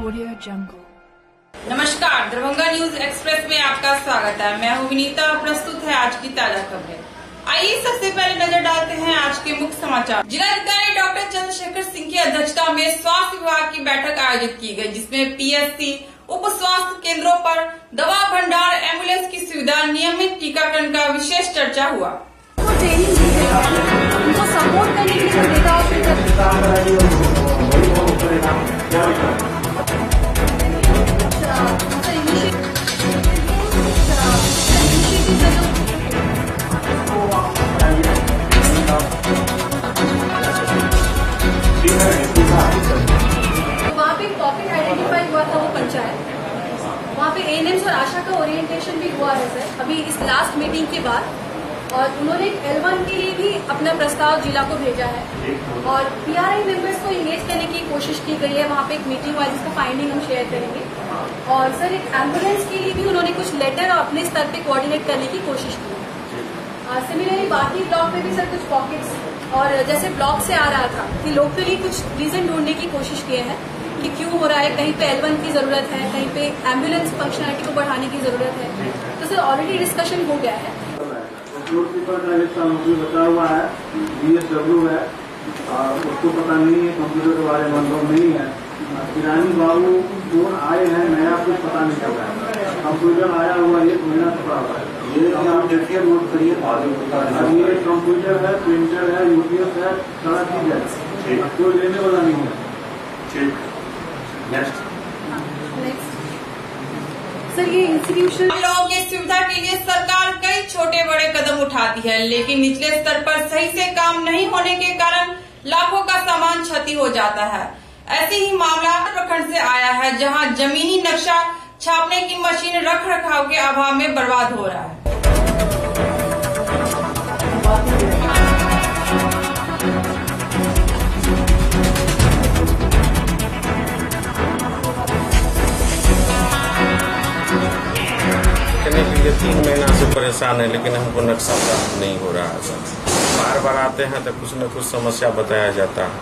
Audio Jungle। नमस्कार, Darbhanga news express में आपका स्वागत है। मैं हूं विनीता। प्रस्तुत है आज की ताजा खबरें। आइए सबसे पहले नजर डालते हैं आज के मुख्य समाचार। जिलाधिकारी डॉक्टर चंद्रशेखर सिंह की अध्यक्षता में स्वास्थ्य विभाग की बैठक आयोजित की गई, जिसमें पीएचसी, उप स्वास्थ्य केंद्रों पर दवा भंडार, एम्बुलेंस की सुविधा, नियमित टीकाकरण का विशेष चर्चा हुआ। उनको सपोर्ट करने के लिए वहाँ पे पॉकेट आइडेंटिफाई हुआ था, वो पंचायत, वहाँ पे एएनएम्स और आशा का ओरिएंटेशन भी हुआ है सर अभी इस लास्ट मीटिंग के बाद। और उन्होंने L1 के लिए भी अपना प्रस्ताव जिला को भेजा है और पीआरआई मेंबर्स को इंगेज करने की कोशिश की गई है। वहाँ पे एक मीटिंग हुआ जिसका फाइंडिंग हम शेयर करेंगे। और सर एक एम्बुलेंस के लिए भी उन्होंने कुछ लेटर और अपने स्तर पे कोऑर्डिनेट करने की कोशिश की। सिमिलरली बाकी ब्लॉक में भी सर कुछ पॉकेट्स, और जैसे ब्लॉक से आ रहा था कि लोकली कुछ रीजन ढूंढने की कोशिश किए हैं कि क्यों हो रहा है, कहीं पे L1 की जरूरत है, कहीं पे एम्बुलेंस फंक्शनलिटी को बढ़ाने की जरूरत है। तो सर ऑलरेडी डिस्कशन हो गया है। बता हुआ है, DSW है, उसको पता नहीं है, कंप्यूटर के बारे में अनुभव नहीं है। किरानी बाबू फोन आए हैं, नया कुछ पता नहीं चल रहा है। कंप्यूटर आया हुआ 1 महीना पड़ा हुआ है। ये देखिए नोट करिए, ये कंप्यूटर है, प्रिंटर है, यूपीएस है, सारा चीज है, कोई लेने वाला नहीं है। ठीक, नेक्स्ट सर ये इंस्टीट्यूशन लोगों की सुविधा के लिए सरकार कई छोटे बड़े कदम उठाती है, लेकिन निचले स्तर पर सही से काम नहीं होने के कारण लाखों का सामान क्षति हो जाता है। ऐसे ही मामला प्रखंड से आया है, जहां जमीनी नक्शा छापने की मशीन रख रखाव के अभाव में बर्बाद हो रहा है। ये 3 महीना से परेशान है, लेकिन हमको नक्शा प्राप्त नहीं हो रहा है सर। बार बार आते हैं तो कुछ न कुछ समस्या बताया जाता है,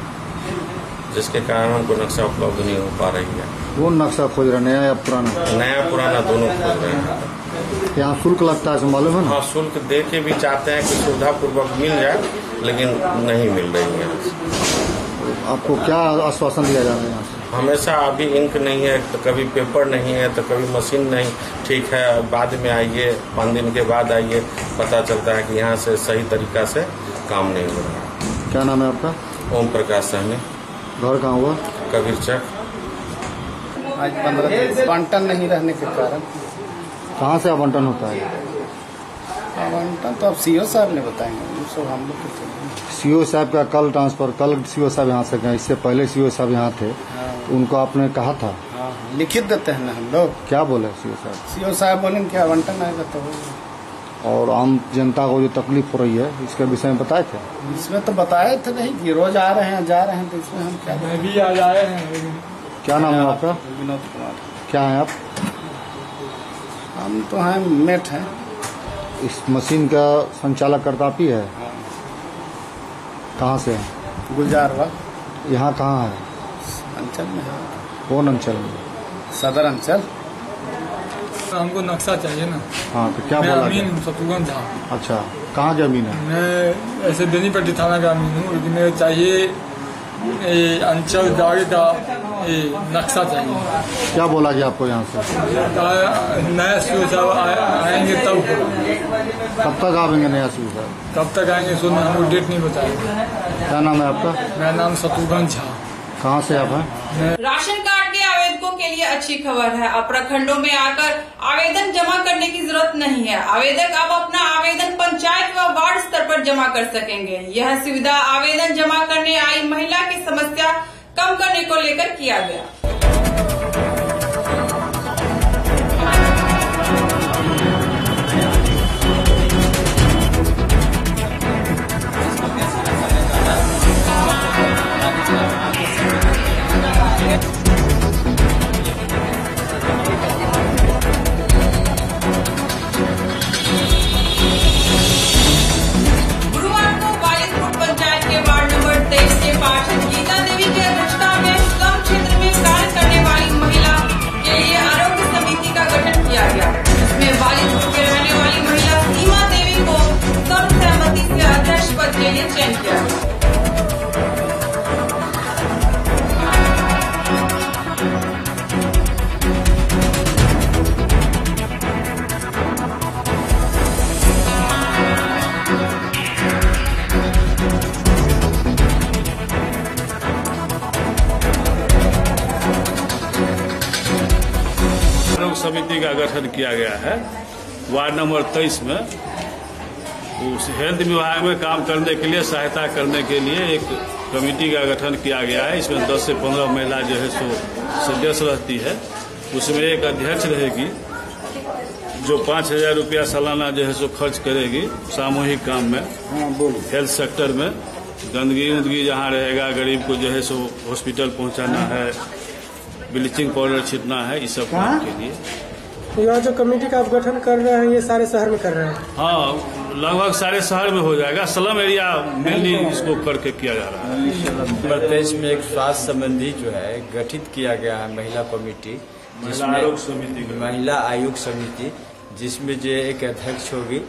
जिसके कारण हमको नक्शा उपलब्ध नहीं हो पा रही है। कौन नक्शा खोज रहे हैं, नया या पुराना? नया पुराना दोनों खोज रहे हैं। यहाँ शुल्क लगता है, मालूम है ना? हाँ, शुल्क दे के भी चाहते हैं कि सुविधा पूर्वक मिल जाए, लेकिन नहीं मिल रही है। आपको क्या आश्वासन दिया जा रहा है? हमेशा अभी इंक नहीं है, तो कभी पेपर नहीं है, तो कभी मशीन नहीं ठीक है, बाद में आइए, 5 दिन के बाद आइए, पता चलता है कि यहाँ से सही तरीका से काम नहीं हो रहा। क्या नाम है आपका? ओम प्रकाश सहनी। घर कहाँ हुआ? कबीर चक। आज 15 दिन आवंटन नहीं रहने के कारण। कहाँ से आवंटन होता है? आवंटन तो अब सीओ साहब ने बताएंगे, सब हम लोग को सीओ साहब का कल ट्रांसफर, कल सीओ साहब यहाँ से गए, इससे पहले सीओ साहब यहाँ थे। तो उनको आपने कहा था? लिखित देते हैं ना हम लोग। क्या बोले सीओ साहब? सीओ साहब बोले कि आवंटन आएगा तो होगा। और आम जनता को जो तकलीफ हो रही है, इसके विषय में बताए थे? इसमें तो बताए थे नहीं कि रोज आ रहे हैं जा रहे हैं, तो इसमें हम क्या भी आज आए हैं। क्या नाम है आपका? विनोद कुमार। क्या है आप? हम तो हैं मेट हैं। इस मशीन का संचालक करता आप ही है? कहाँ से? गुलजारवा। यहाँ कहाँ है? अंचल में है। कौन अंचल में? सदर अंचल। हमको नक्शा चाहिए ना। हाँ, तो क्या बोला? अमीन शत्रुघ्न झा। अच्छा, कहाँ जमीन है? मैं ऐसे बेनीपट्टी थाना का अमीन हूँ, लेकिन मुझे चाहिए अंचल दावे का नक्शा चाहिए। क्या बोला गया आपको यहाँ से? नया सीओ साहब आएंगे तब होगा। कब तक आएंगे नया सीओ साहब? कब तक आएंगे सो हमको डेट नहीं बताएंगे। क्या नाम है आपका? मेरा नाम शत्रुघ्न झा। कहाँ से आप हैं? राशन कार्ड के आवेदकों के लिए अच्छी खबर है। अब प्रखंडों में आकर आवेदन जमा करने की जरूरत नहीं है। आवेदक अब अपना आवेदन पंचायत व वार्ड स्तर पर जमा कर सकेंगे। यह सुविधा आवेदन जमा करने आई महिला की समस्या कम करने को लेकर किया गया। पार्षद गीता देवी की अध्यक्षता में कम क्षेत्र में कार्य करने वाली महिला समिति का गठन किया गया है वार्ड नंबर 23 में। उस हेल्थ विभाग में काम करने के लिए, सहायता करने के लिए एक कमेटी का गठन किया गया है। इसमें 10 से 15 महिला जो है सो सदस्य रहती है। उसमें एक अध्यक्ष रहेगी जो 5,000 रुपया सालाना जो है सो खर्च करेगी सामूहिक काम में, हेल्थ सेक्टर में। गंदगी उंदगी जहाँ रहेगा, गरीब को जो है सो हॉस्पिटल पहुँचाना है, ब्लीचिंग पाउडर छिड़कना है, इस सब काम के लिए। यह जो कमेटी का आप गठन कर रहे हैं, ये सारे शहर में कर रहे हैं? हाँ, लगभग सारे शहर में हो जाएगा। स्लम एरिया मेनली इसको करके किया जा रहा है। प्रदेश में एक स्वास्थ्य संबंधी जो है गठित किया गया है महिला कमेटी, महिला आयोग समिति, जिसमें जो एक अध्यक्ष होगी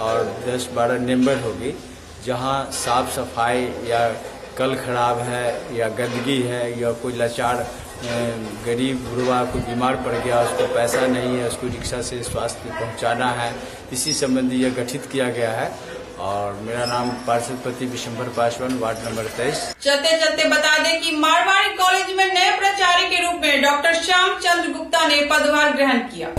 और 10-12 मेंबर होगी। जहां साफ सफाई या कल खराब है या गंदगी है या कोई लाचार गरीब गुरबा कोई बीमार पड़ गया, उसको पैसा नहीं है, उसको रिक्शा से स्वास्थ्य पहुंचाना है, इसी संबंधी यह गठित किया गया है। और मेरा नाम पार्षद विशंबर पासवान, वार्ड नंबर 23। चलते चलते बता दें कि मारवाड़ी कॉलेज में नए प्राचार्य के रूप में डॉक्टर श्याम चंद्र गुप्ता ने पदभार ग्रहण किया।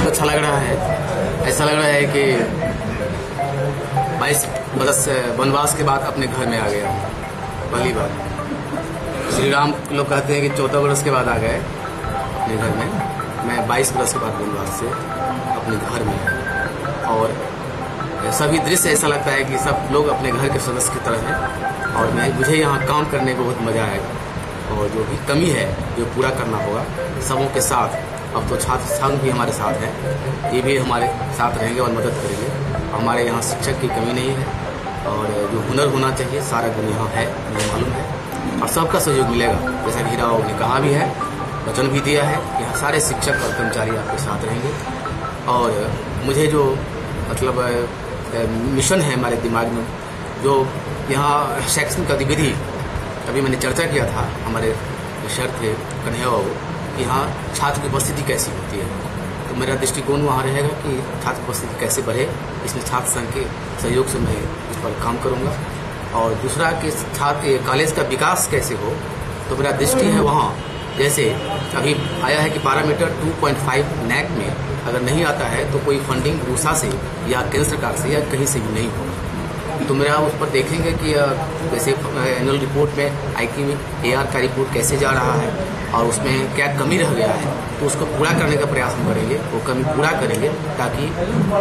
अच्छा लग रहा है। ऐसा लग रहा है कि 22 बरस वनवास के बाद अपने घर में आ गया पहली बार। श्री राम लोग कहते हैं कि 14 बरस के बाद आ गए अपने घर में। मैं 22 बरस के बाद वनवास से अपने घर में आया और सभी दृश्य ऐसा लगता है कि सब लोग अपने घर के सदस्य की तरह हैं और मुझे यहाँ काम करने को बहुत मजा आएगा। और जो भी कमी है जो पूरा करना होगा सबों के साथ। अब तो छात्र संघ भी हमारे साथ है, ये भी हमारे साथ रहेंगे और मदद करेंगे। हमारे यहाँ शिक्षक की कमी नहीं है और जो हुनर होना चाहिए सारा गुण यहाँ है, मुझे मालूम है और सबका सहयोग मिलेगा। जैसा कि हीरा बाबू ने कहा भी है, वचन भी दिया है कि यहाँ सारे शिक्षक और कर्मचारी आपके साथ रहेंगे। और मुझे जो मतलब मिशन है हमारे दिमाग में, जो यहाँ शैक्षणिक गतिविधि अभी मैंने चर्चा किया था, हमारे सर थे कन्हैया बाबू, यहाँ छात्र की उपस्थिति कैसी होती है। तो मेरा दृष्टिकोण वहाँ रहेगा कि छात्र की उपस्थिति कैसे बढ़े, इसमें छात्र संघ के सहयोग से मैं इस पर काम करूँगा। और दूसरा कि छात्र कॉलेज का विकास कैसे हो, तो मेरा दृष्टि है वहाँ जैसे अभी आया है कि पैरामीटर 2.5 नैक में अगर नहीं आता है तो कोई फंडिंग रूसा से या केंद्र सरकार से या कहीं से भी नहीं होगा। तो मेरा उस पर देखेंगे कि जैसे एनुअल रिपोर्ट में आईकी में AR का रिपोर्ट कैसे जा रहा है और उसमें क्या कमी रह गया है, तो उसको पूरा करने का प्रयास हम करेंगे, वो कमी पूरा करेंगे ताकि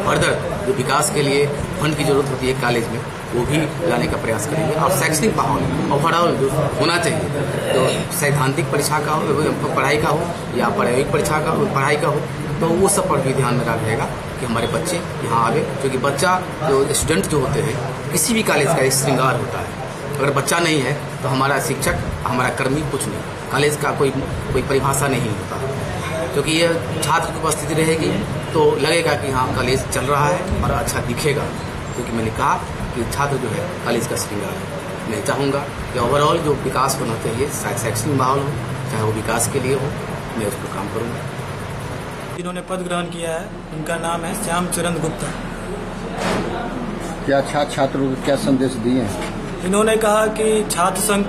फर्दर जो विकास के लिए फंड की जरूरत होती है कॉलेज में वो भी लाने का प्रयास करेंगे। और शैक्षणिक माहौल ओवरऑल जो होना चाहिए, तो सैद्धांतिक परीक्षा का हो, पढ़ाई का हो या प्रायोगिक परीक्षा का हो, पढ़ाई का हो, तो वो सब पर भी ध्यान मेरा रहेगा कि हमारे बच्चे यहाँ आवे। क्योंकि बच्चा जो स्टूडेंट जो होते हैं किसी भी कॉलेज का एक श्रृंगार होता है। अगर बच्चा नहीं है तो हमारा शिक्षक, हमारा कर्मी कुछ नहीं। कॉलेज का कोई परिभाषा नहीं होता, क्योंकि ये छात्र की उपस्थिति रहेगी तो लगेगा कि हाँ कॉलेज चल रहा है और अच्छा दिखेगा। क्योंकि मैंने कहा कि छात्र जो है कॉलेज का श्रृंगार है। मैं चाहूँगा कि ओवरऑल जो विकास होना चाहिए, शैक्षणिक माहौल हो, चाहे वो विकास के लिए हो, मैं उस पर काम करूँगा। जिन्होंने पद ग्रहण किया है उनका नाम है श्याम चरण गुप्ता। क्या छात्र छात्रों को क्या संदेश दिए हैं? इन्होंने कहा कि छात्र संघ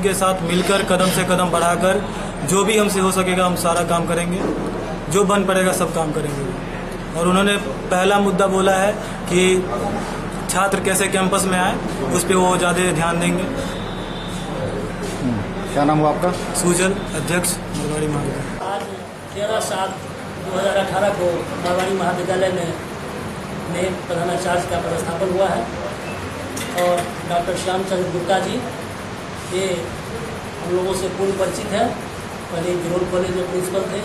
के साथ मिलकर कदम से कदम बढ़ाकर जो भी हमसे हो सकेगा हम सारा काम करेंगे, जो बन पड़ेगा सब काम करेंगे। और उन्होंने पहला मुद्दा बोला है कि छात्र कैसे कैंपस में आए, उस पर वो ज़्यादा ध्यान देंगे। क्या नाम हुआ आपका? सुजल, अध्यक्ष मारवाड़ी महाविद्यालय। 13/7/2018 को मारवाड़ी महाविद्यालय में नए प्रधानाचार्य का पदस्थापन हुआ है और डॉक्टर श्याम चंद्र गुप्ता जी ये हम लोगों से पूर्ण परिचित है। पहले गिरोल कॉलेज में प्रिंसिपल थे,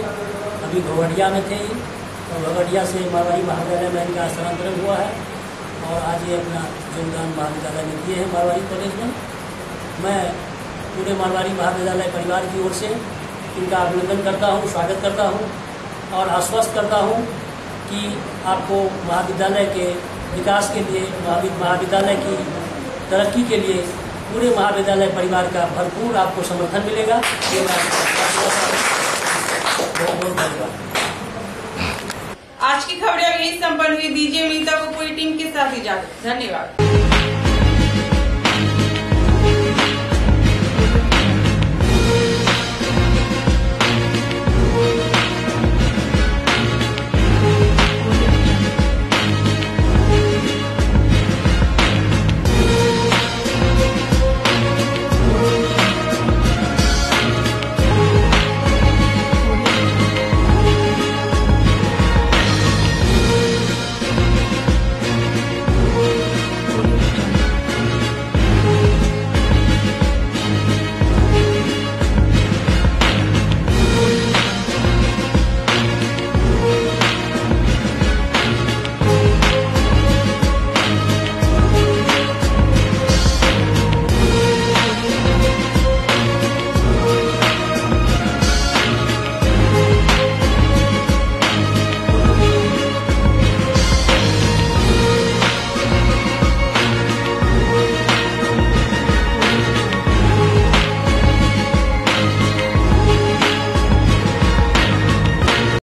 अभी घोघटिया में थे और घोघटिया से मारवाड़ी महाविद्यालय में इनका स्थानांतरण हुआ है और आज ये अपना योगदान महाविद्यालय में दिए हैं मारवाड़ी कॉलेज में। मैं पूरे मारवाड़ी महाविद्यालय परिवार की ओर से इनका अभिनंदन करता हूँ, स्वागत करता हूँ और आश्वस्त करता हूँ कि आपको महाविद्यालय के विकास के लिए, महाविद्यालय की तरक्की के लिए पूरे महाविद्यालय परिवार का भरपूर आपको समर्थन मिलेगा। ये बहुत बहुत धन्यवाद। आज की खबरें अब यही संपन्न हुई। दीजिए मीता को पूरी टीम के साथ इजाजत। धन्यवाद।